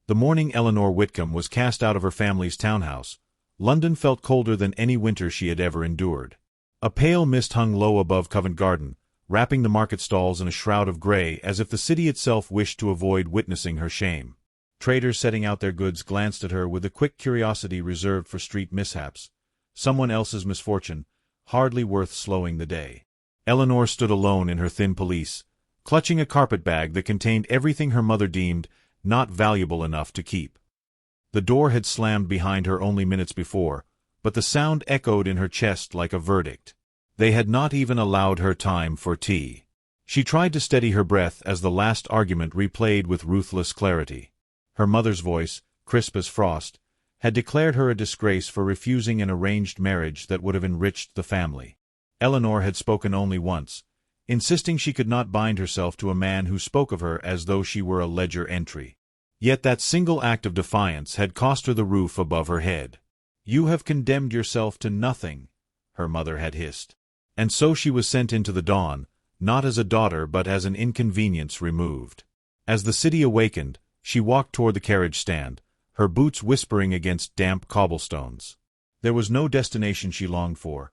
The morning Eleanor Whitcombe was cast out of her family's townhouse, London felt colder than any winter she had ever endured. A pale mist hung low above Covent Garden, wrapping the market stalls in a shroud of grey as if the city itself wished to avoid witnessing her shame. Traders setting out their goods glanced at her with the quick curiosity reserved for street mishaps. Someone else's misfortune, hardly worth slowing the day. Eleanor stood alone in her thin pelisse, clutching a carpetbag that contained everything her mother deemed not valuable enough to keep. The door had slammed behind her only minutes before, but the sound echoed in her chest like a verdict. They had not even allowed her time for tea. She tried to steady her breath as the last argument replayed with ruthless clarity. Her mother's voice, crisp as frost, had declared her a disgrace for refusing an arranged marriage that would have enriched the family. Eleanor had spoken only once, insisting she could not bind herself to a man who spoke of her as though she were a ledger entry. Yet that single act of defiance had cost her the roof above her head. "You have condemned yourself to nothing," her mother had hissed. And so she was sent into the dawn, not as a daughter but as an inconvenience removed. As the city awakened, she walked toward the carriage stand, her boots whispering against damp cobblestones. There was no destination she longed for,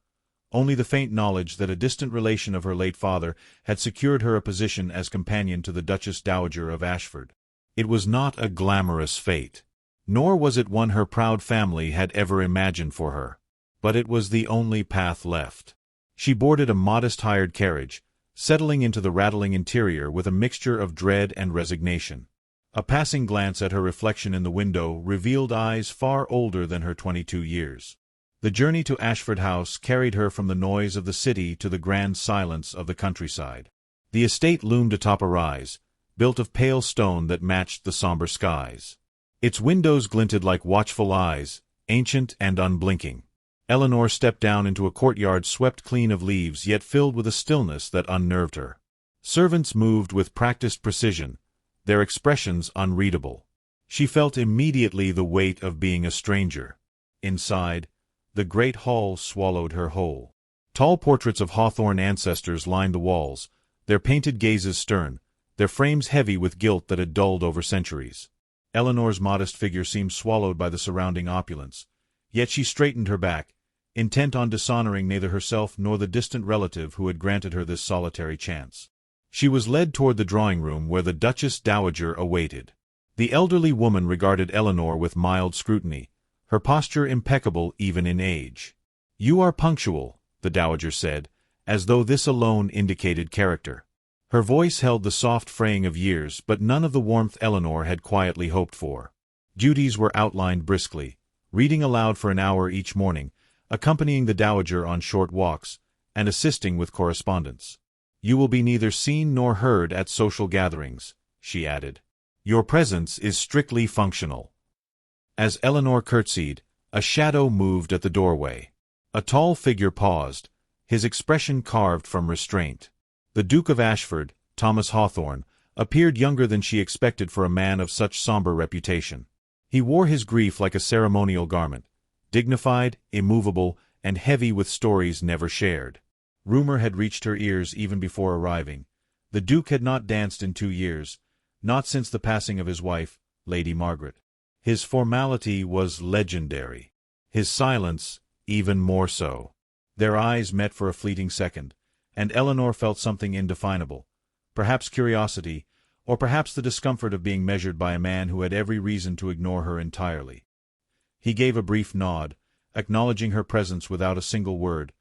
only the faint knowledge that a distant relation of her late father had secured her a position as companion to the Duchess Dowager of Ashford. It was not a glamorous fate, nor was it one her proud family had ever imagined for her, but it was the only path left. She boarded a modest hired carriage, settling into the rattling interior with a mixture of dread and resignation. A passing glance at her reflection in the window revealed eyes far older than her 22 years. The journey to Ashford House carried her from the noise of the city to the grand silence of the countryside. The estate loomed atop a rise, built of pale stone that matched the somber skies. Its windows glinted like watchful eyes, ancient and unblinking. Eleanor stepped down into a courtyard swept clean of leaves yet filled with a stillness that unnerved her. Servants moved with practiced precision, their expressions unreadable. She felt immediately the weight of being a stranger. Inside, the great hall swallowed her whole. Tall portraits of Hawthorne ancestors lined the walls, their painted gazes stern, their frames heavy with guilt that had dulled over centuries. Eleanor's modest figure seemed swallowed by the surrounding opulence, yet she straightened her back, intent on dishonoring neither herself nor the distant relative who had granted her this solitary chance. She was led toward the drawing-room where the Duchess Dowager awaited. The elderly woman regarded Eleanor with mild scrutiny, her posture impeccable even in age. "You are punctual," the Dowager said, as though this alone indicated character. Her voice held the soft fraying of years, but none of the warmth Eleanor had quietly hoped for. Duties were outlined briskly, reading aloud for an hour each morning, accompanying the Dowager on short walks, and assisting with correspondence. "You will be neither seen nor heard at social gatherings," she added. "Your presence is strictly functional." As Eleanor curtsied, a shadow moved at the doorway. A tall figure paused, his expression carved from restraint. The Duke of Ashford, Thomas Hawthorne, appeared younger than she expected for a man of such somber reputation. He wore his grief like a ceremonial garment, dignified, immovable, and heavy with stories never shared. Rumor had reached her ears even before arriving. The Duke had not danced in 2 years, not since the passing of his wife, Lady Margaret. His formality was legendary. His silence, even more so. Their eyes met for a fleeting second, and Eleanor felt something indefinable, perhaps curiosity, or perhaps the discomfort of being measured by a man who had every reason to ignore her entirely. He gave a brief nod, acknowledging her presence without a single word,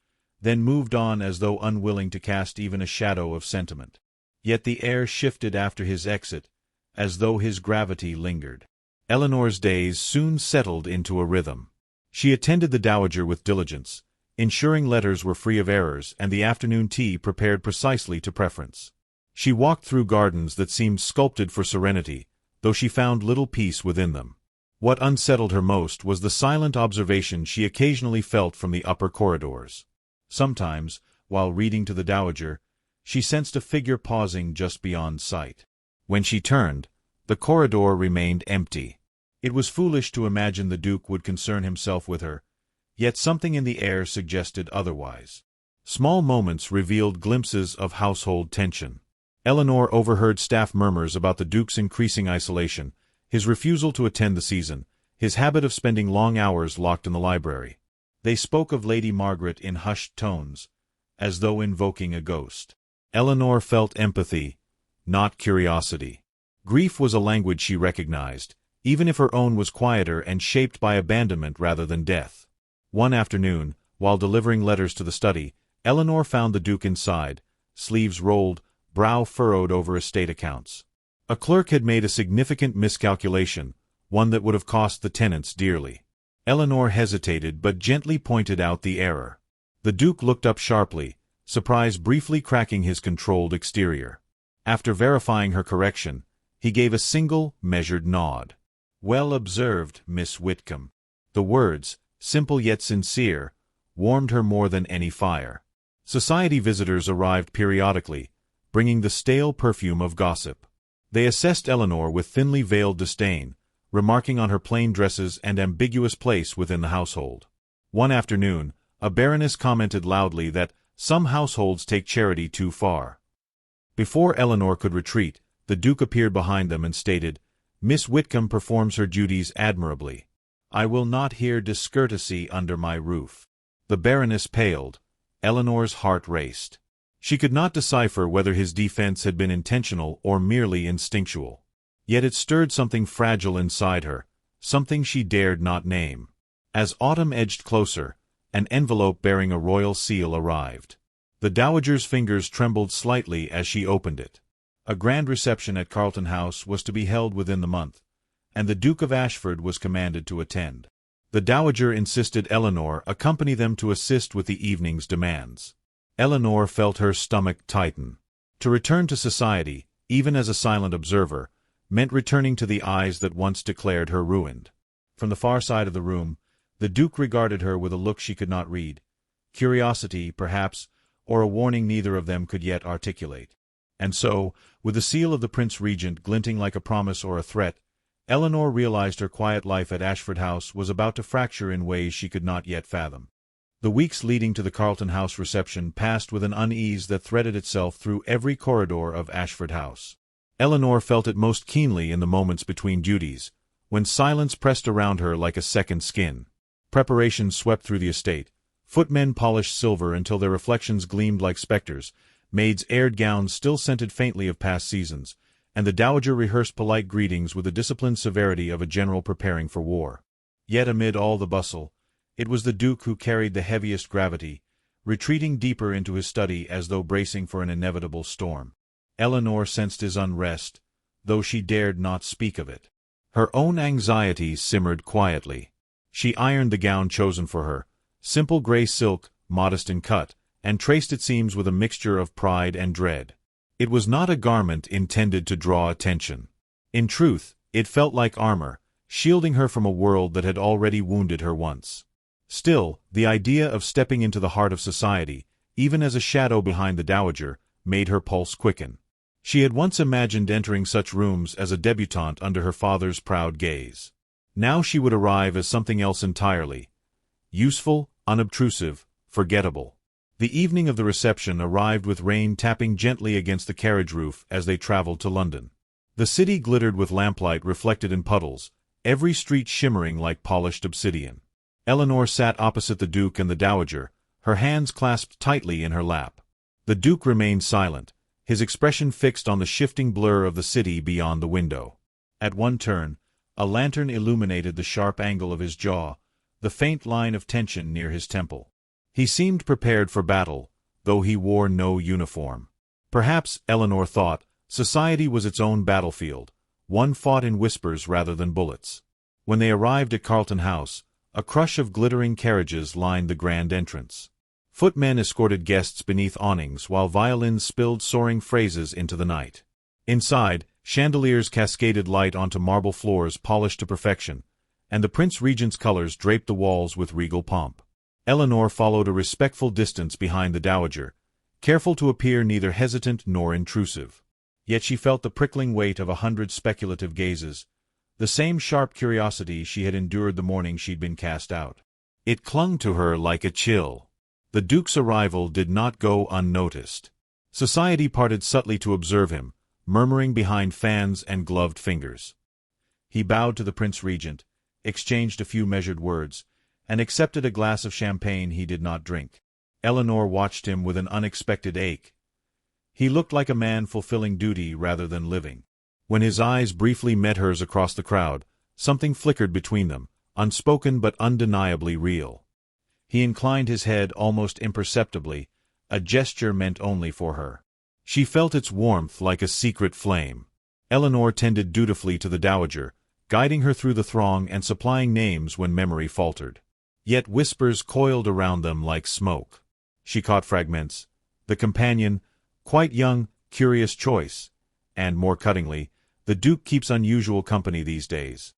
then moved on as though unwilling to cast even a shadow of sentiment. Yet the air shifted after his exit, as though his gravity lingered. Eleanor's days soon settled into a rhythm. She attended the Dowager with diligence, ensuring letters were free of errors and the afternoon tea prepared precisely to preference. She walked through gardens that seemed sculpted for serenity, though she found little peace within them. What unsettled her most was the silent observation she occasionally felt from the upper corridors. Sometimes, while reading to the Dowager, she sensed a figure pausing just beyond sight. When she turned, the corridor remained empty. It was foolish to imagine the Duke would concern himself with her, yet something in the air suggested otherwise. Small moments revealed glimpses of household tension. Eleanor overheard staff murmurs about the Duke's increasing isolation, his refusal to attend the season, his habit of spending long hours locked in the library. They spoke of Lady Margaret in hushed tones, as though invoking a ghost. Eleanor felt empathy, not curiosity. Grief was a language she recognized, even if her own was quieter and shaped by abandonment rather than death. One afternoon, while delivering letters to the study, Eleanor found the Duke inside, sleeves rolled, brow furrowed over estate accounts. A clerk had made a significant miscalculation, one that would have cost the tenants dearly. Eleanor hesitated but gently pointed out the error. The Duke looked up sharply, surprise briefly cracking his controlled exterior. After verifying her correction, he gave a single, measured nod. "Well observed, Miss Whitcombe." The words, simple yet sincere, warmed her more than any fire. Society visitors arrived periodically, bringing the stale perfume of gossip. They assessed Eleanor with thinly veiled disdain, remarking on her plain dresses and ambiguous place within the household. One afternoon, a baroness commented loudly that some households take charity too far. Before Eleanor could retreat, the Duke appeared behind them and stated, "Miss Whitcombe performs her duties admirably. I will not hear discourtesy under my roof." The baroness paled. Eleanor's heart raced. She could not decipher whether his defense had been intentional or merely instinctual. Yet it stirred something fragile inside her, something she dared not name. As autumn edged closer, an envelope bearing a royal seal arrived. The dowager's fingers trembled slightly as she opened it. A grand reception at Carlton House was to be held within the month, and the Duke of Ashford was commanded to attend. The dowager insisted Eleanor accompany them to assist with the evening's demands. Eleanor felt her stomach tighten. To return to society, even as a silent observer, meant returning to the eyes that once declared her ruined. From the far side of the room, the Duke regarded her with a look she could not read. Curiosity, perhaps, or a warning neither of them could yet articulate. And so, with the seal of the Prince Regent glinting like a promise or a threat, Eleanor realized her quiet life at Ashford House was about to fracture in ways she could not yet fathom. The weeks leading to the Carlton House reception passed with an unease that threaded itself through every corridor of Ashford House. Eleanor felt it most keenly in the moments between duties, when silence pressed around her like a second skin. Preparations swept through the estate. Footmen polished silver until their reflections gleamed like specters, maids aired gowns still scented faintly of past seasons, and the dowager rehearsed polite greetings with the disciplined severity of a general preparing for war. Yet amid all the bustle, it was the Duke who carried the heaviest gravity, retreating deeper into his study as though bracing for an inevitable storm. Eleanor sensed his unrest, though she dared not speak of it. Her own anxieties simmered quietly. She ironed the gown chosen for her, simple gray silk, modest in cut, and traced its seams with a mixture of pride and dread. It was not a garment intended to draw attention. In truth, it felt like armor, shielding her from a world that had already wounded her once. Still, the idea of stepping into the heart of society, even as a shadow behind the dowager, made her pulse quicken. She had once imagined entering such rooms as a debutante under her father's proud gaze. Now she would arrive as something else entirely. Useful, unobtrusive, forgettable. The evening of the reception arrived with rain tapping gently against the carriage roof as they traveled to London. The city glittered with lamplight reflected in puddles, every street shimmering like polished obsidian. Eleanor sat opposite the Duke and the dowager, her hands clasped tightly in her lap. The Duke remained silent, his expression fixed on the shifting blur of the city beyond the window. At one turn, a lantern illuminated the sharp angle of his jaw, the faint line of tension near his temple. He seemed prepared for battle, though he wore no uniform. Perhaps, Eleanor thought, society was its own battlefield, one fought in whispers rather than bullets. When they arrived at Carlton House, a crush of glittering carriages lined the grand entrance. Footmen escorted guests beneath awnings while violins spilled soaring phrases into the night. Inside, chandeliers cascaded light onto marble floors polished to perfection, and the Prince Regent's colors draped the walls with regal pomp. Eleanor followed a respectful distance behind the dowager, careful to appear neither hesitant nor intrusive. Yet she felt the prickling weight of 100 speculative gazes, the same sharp curiosity she had endured the morning she'd been cast out. It clung to her like a chill. The Duke's arrival did not go unnoticed. Society parted subtly to observe him, murmuring behind fans and gloved fingers. He bowed to the Prince Regent, exchanged a few measured words, and accepted a glass of champagne he did not drink. Eleanor watched him with an unexpected ache. He looked like a man fulfilling duty rather than living. When his eyes briefly met hers across the crowd, something flickered between them, unspoken but undeniably real. He inclined his head almost imperceptibly, a gesture meant only for her. She felt its warmth like a secret flame. Eleanor tended dutifully to the dowager, guiding her through the throng and supplying names when memory faltered. Yet whispers coiled around them like smoke. She caught fragments. The companion, quite young, curious choice, and, more cuttingly, the Duke keeps unusual company these days.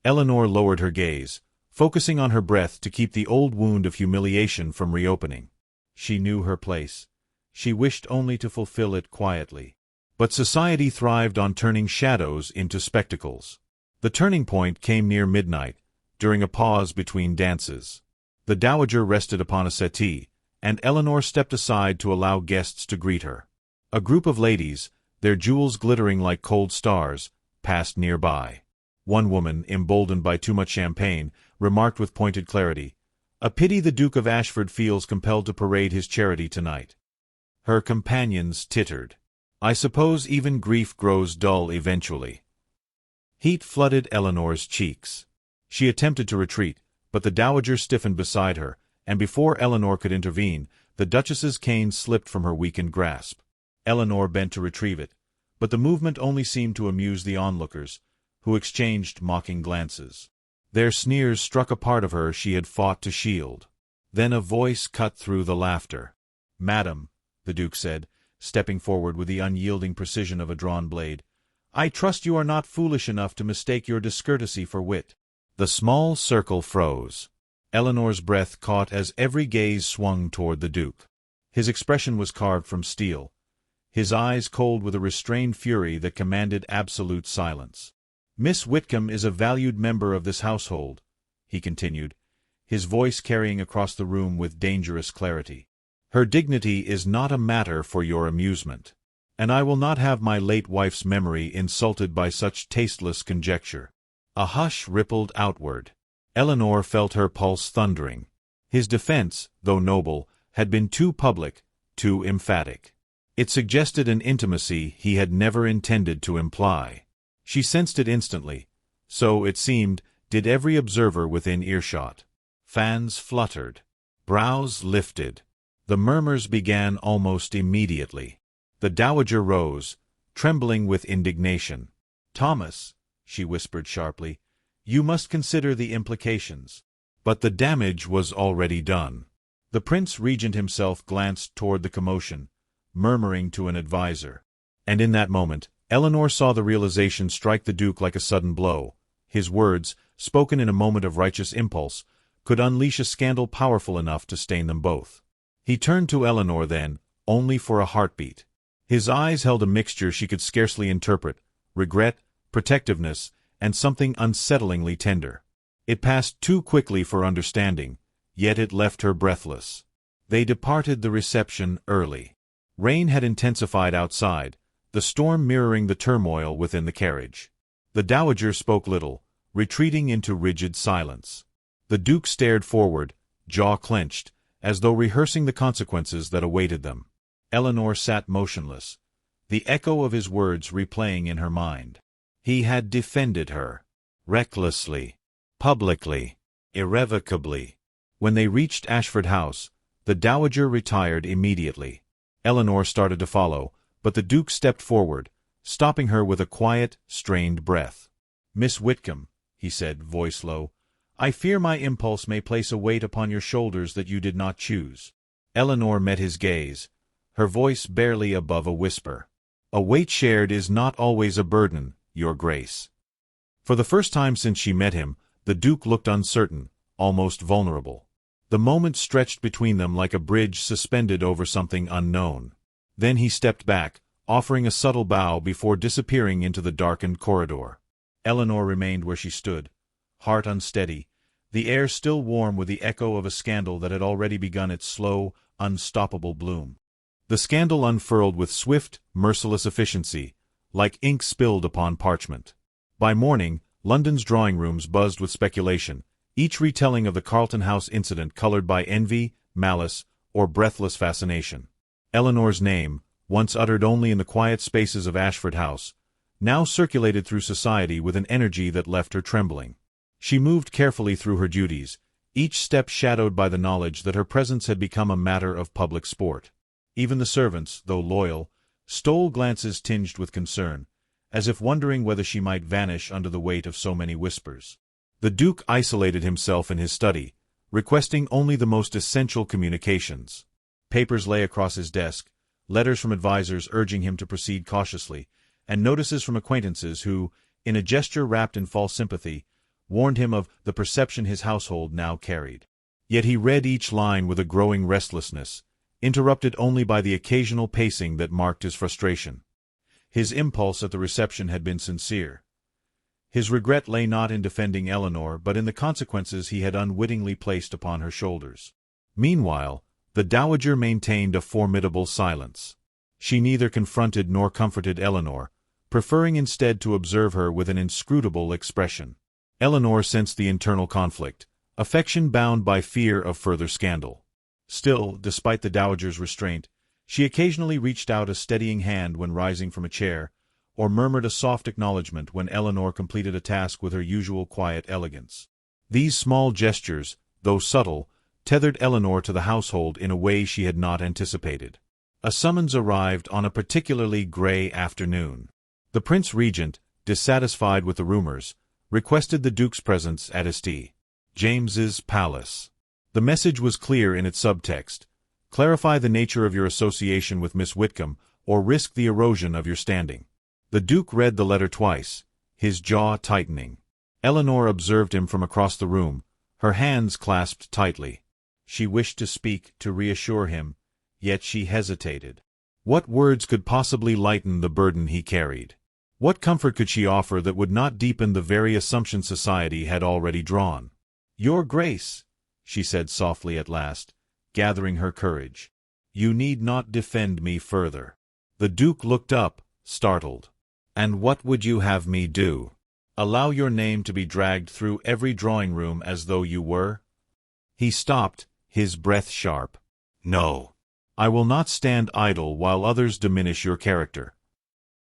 Eleanor lowered her gaze, focusing on her breath to keep the old wound of humiliation from reopening. She knew her place. She wished only to fulfill it quietly. But society thrived on turning shadows into spectacles. The turning point came near midnight, during a pause between dances. The dowager rested upon a settee, and Eleanor stepped aside to allow guests to greet her. A group of ladies, their jewels glittering like cold stars, passed nearby. One woman, emboldened by too much champagne, remarked with pointed clarity, "A pity the Duke of Ashford feels compelled to parade his charity tonight." Her companions tittered. "I suppose even grief grows dull eventually." Heat flooded Eleanor's cheeks. She attempted to retreat, but the dowager stiffened beside her, and before Eleanor could intervene, the Duchess's cane slipped from her weakened grasp. Eleanor bent to retrieve it, but the movement only seemed to amuse the onlookers, who exchanged mocking glances. Their sneers struck a part of her she had fought to shield. Then a voice cut through the laughter. "Madam," the Duke said, stepping forward with the unyielding precision of a drawn blade, "I trust you are not foolish enough to mistake your discourtesy for wit." The small circle froze. Eleanor's breath caught as every gaze swung toward the Duke. His expression was carved from steel, his eyes cold with a restrained fury that commanded absolute silence. "Miss Whitcombe is a valued member of this household," he continued, his voice carrying across the room with dangerous clarity. "Her dignity is not a matter for your amusement, and I will not have my late wife's memory insulted by such tasteless conjecture." A hush rippled outward. Eleanor felt her pulse thundering. His defense, though noble, had been too public, too emphatic. It suggested an intimacy he had never intended to imply. She sensed it instantly. So, it seemed, did every observer within earshot. Fans fluttered. Brows lifted. The murmurs began almost immediately. The dowager rose, trembling with indignation. "Thomas," she whispered sharply, "you must consider the implications." But the damage was already done. The Prince Regent himself glanced toward the commotion, murmuring to an adviser. And in that moment, Eleanor saw the realization strike the Duke like a sudden blow. His words, spoken in a moment of righteous impulse, could unleash a scandal powerful enough to stain them both. He turned to Eleanor then, only for a heartbeat. His eyes held a mixture she could scarcely interpret, regret, protectiveness, and something unsettlingly tender. It passed too quickly for understanding, yet it left her breathless. They departed the reception early. Rain had intensified outside, the storm mirroring the turmoil within the carriage. The dowager spoke little, retreating into rigid silence. The Duke stared forward, jaw clenched, as though rehearsing the consequences that awaited them. Eleanor sat motionless, the echo of his words replaying in her mind. He had defended her. Recklessly. Publicly. Irrevocably. When they reached Ashford House, the dowager retired immediately. Eleanor started to follow, but the Duke stepped forward, stopping her with a quiet, strained breath. "Miss Whitcombe," he said, voice low, "I fear my impulse may place a weight upon your shoulders that you did not choose." Eleanor met his gaze, her voice barely above a whisper. "A weight shared is not always a burden, Your Grace." For the first time since she met him, the Duke looked uncertain, almost vulnerable. The moment stretched between them like a bridge suspended over something unknown. Then he stepped back, offering a subtle bow before disappearing into the darkened corridor. Eleanor remained where she stood, heart unsteady, the air still warm with the echo of a scandal that had already begun its slow, unstoppable bloom. The scandal unfurled with swift, merciless efficiency, like ink spilled upon parchment. By morning, London's drawing rooms buzzed with speculation, each retelling of the Carlton House incident colored by envy, malice, or breathless fascination. Eleanor's name, once uttered only in the quiet spaces of Ashford House, now circulated through society with an energy that left her trembling. She moved carefully through her duties, each step shadowed by the knowledge that her presence had become a matter of public sport. Even the servants, though loyal, stole glances tinged with concern, as if wondering whether she might vanish under the weight of so many whispers. The Duke isolated himself in his study, requesting only the most essential communications. Papers lay across his desk, letters from advisers urging him to proceed cautiously, and notices from acquaintances who, in a gesture wrapped in false sympathy, warned him of the perception his household now carried. Yet he read each line with a growing restlessness, interrupted only by the occasional pacing that marked his frustration. His impulse at the reception had been sincere. His regret lay not in defending Eleanor, but in the consequences he had unwittingly placed upon her shoulders. Meanwhile, the dowager maintained a formidable silence. She neither confronted nor comforted Eleanor, preferring instead to observe her with an inscrutable expression. Eleanor sensed the internal conflict, affection bound by fear of further scandal. Still, despite the dowager's restraint, she occasionally reached out a steadying hand when rising from a chair, or murmured a soft acknowledgment when Eleanor completed a task with her usual quiet elegance. These small gestures, though subtle, tethered Eleanor to the household in a way she had not anticipated. A summons arrived on a particularly grey afternoon. The Prince Regent, dissatisfied with the rumors, requested the Duke's presence at St. James's Palace. The message was clear in its subtext: clarify the nature of your association with Miss Whitcombe, or risk the erosion of your standing. The Duke read the letter twice, his jaw tightening. Eleanor observed him from across the room, her hands clasped tightly. She wished to speak, to reassure him, yet she hesitated. What words could possibly lighten the burden he carried? What comfort could she offer that would not deepen the very assumption society had already drawn? "Your Grace," she said softly at last, gathering her courage, "you need not defend me further." The Duke looked up, startled. "And what would you have me do? Allow your name to be dragged through every drawing-room as though you were?" He stopped, his breath sharp. "No. I will not stand idle while others diminish your character."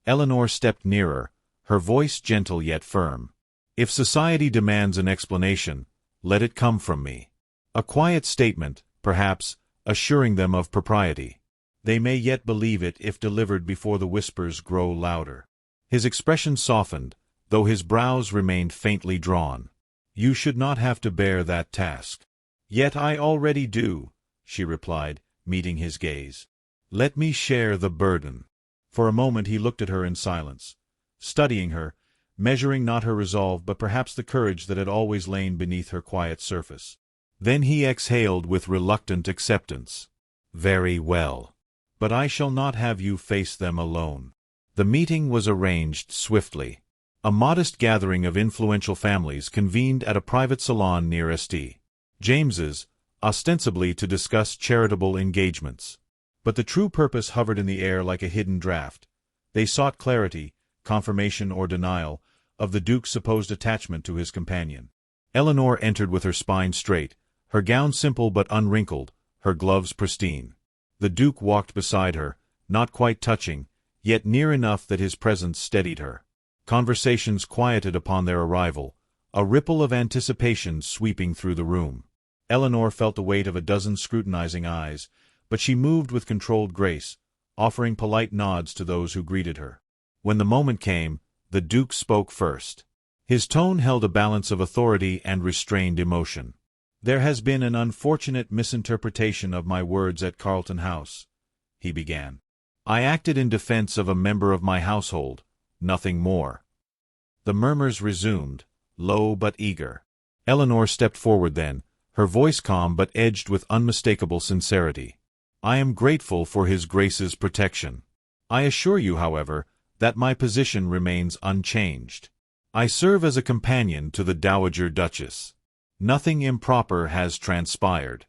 Eleanor stepped nearer, her voice gentle yet firm. "If society demands an explanation, let it come from me. A quiet statement, perhaps, assuring them of propriety. They may yet believe it if delivered before the whispers grow louder." His expression softened, though his brows remained faintly drawn. "You should not have to bear that task." "Yet I already do," she replied, meeting his gaze. "Let me share the burden." For a moment he looked at her in silence, studying her, measuring not her resolve but perhaps the courage that had always lain beneath her quiet surface. Then he exhaled with reluctant acceptance. "Very well. But I shall not have you face them alone." The meeting was arranged swiftly. A modest gathering of influential families convened at a private salon near St. James's, ostensibly to discuss charitable engagements. But the true purpose hovered in the air like a hidden draught. They sought clarity, confirmation or denial, of the Duke's supposed attachment to his companion. Eleanor entered with her spine straight, her gown simple but unwrinkled, her gloves pristine. The Duke walked beside her, not quite touching, yet near enough that his presence steadied her. Conversations quieted upon their arrival, a ripple of anticipation sweeping through the room. Eleanor felt the weight of a dozen scrutinizing eyes, but she moved with controlled grace, offering polite nods to those who greeted her. When the moment came, the Duke spoke first. His tone held a balance of authority and restrained emotion. "There has been an unfortunate misinterpretation of my words at Carlton House," he began. "I acted in defense of a member of my household, nothing more." The murmurs resumed, low but eager. Eleanor stepped forward then, her voice calm but edged with unmistakable sincerity. "I am grateful for His Grace's protection. I assure you, however, that my position remains unchanged. I serve as a companion to the Dowager Duchess. Nothing improper has transpired."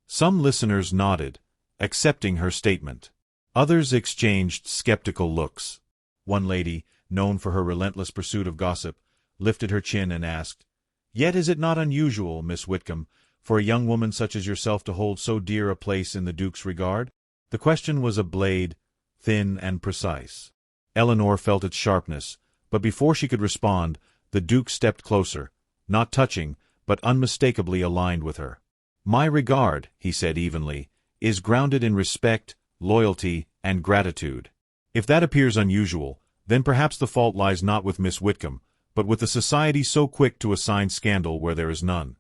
Some listeners nodded, accepting her statement. Others exchanged skeptical looks. One lady, known for her relentless pursuit of gossip, lifted her chin and asked, "Yet is it not unusual, Miss Whitcombe, for a young woman such as yourself to hold so dear a place in the Duke's regard?" The question was a blade, thin and precise. Eleanor felt its sharpness, but before she could respond, the Duke stepped closer, not touching, but unmistakably aligned with her. "My regard," he said evenly, "is grounded in respect, loyalty, and gratitude. If that appears unusual, then perhaps the fault lies not with Miss Whitcombe, but with a society so quick to assign scandal where there is none."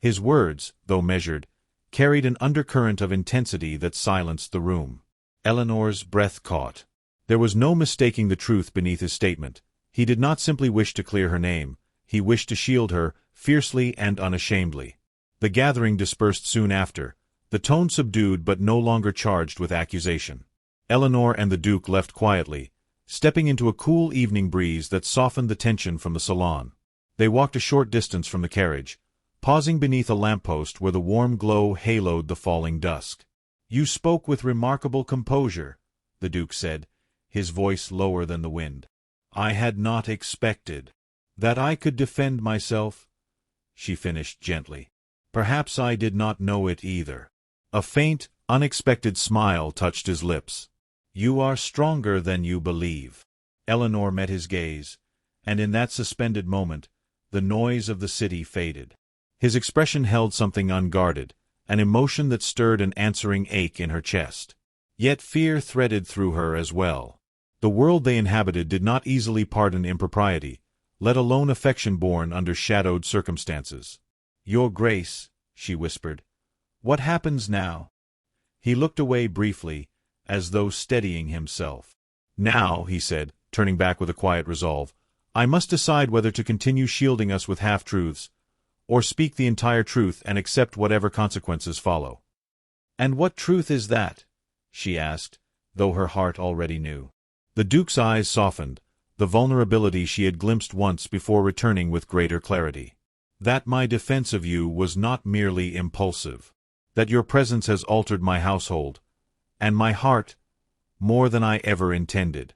His words, though measured, carried an undercurrent of intensity that silenced the room. Eleanor's breath caught. There was no mistaking the truth beneath his statement. He did not simply wish to clear her name, he wished to shield her, fiercely and unashamedly. The gathering dispersed soon after, the tone subdued but no longer charged with accusation. Eleanor and the Duke left quietly, stepping into a cool evening breeze that softened the tension from the salon. They walked a short distance from the carriage, pausing beneath a lamppost where the warm glow haloed the falling dusk. "You spoke with remarkable composure," the Duke said, his voice lower than the wind. "I had not expected that I could defend myself," she finished gently. "Perhaps I did not know it either." A faint, unexpected smile touched his lips. "You are stronger than you believe." Eleanor met his gaze, and in that suspended moment, the noise of the city faded. His expression held something unguarded, an emotion that stirred an answering ache in her chest. Yet fear threaded through her as well. The world they inhabited did not easily pardon impropriety, let alone affection born under shadowed circumstances. "Your Grace," she whispered, "what happens now?" He looked away briefly, as though steadying himself. "Now," he said, turning back with a quiet resolve, "I must decide whether to continue shielding us with half-truths, or speak the entire truth and accept whatever consequences follow." "And what truth is that?" she asked, though her heart already knew. The Duke's eyes softened, the vulnerability she had glimpsed once before returning with greater clarity. "That my defense of you was not merely impulsive. That your presence has altered my household, and my heart, more than I ever intended."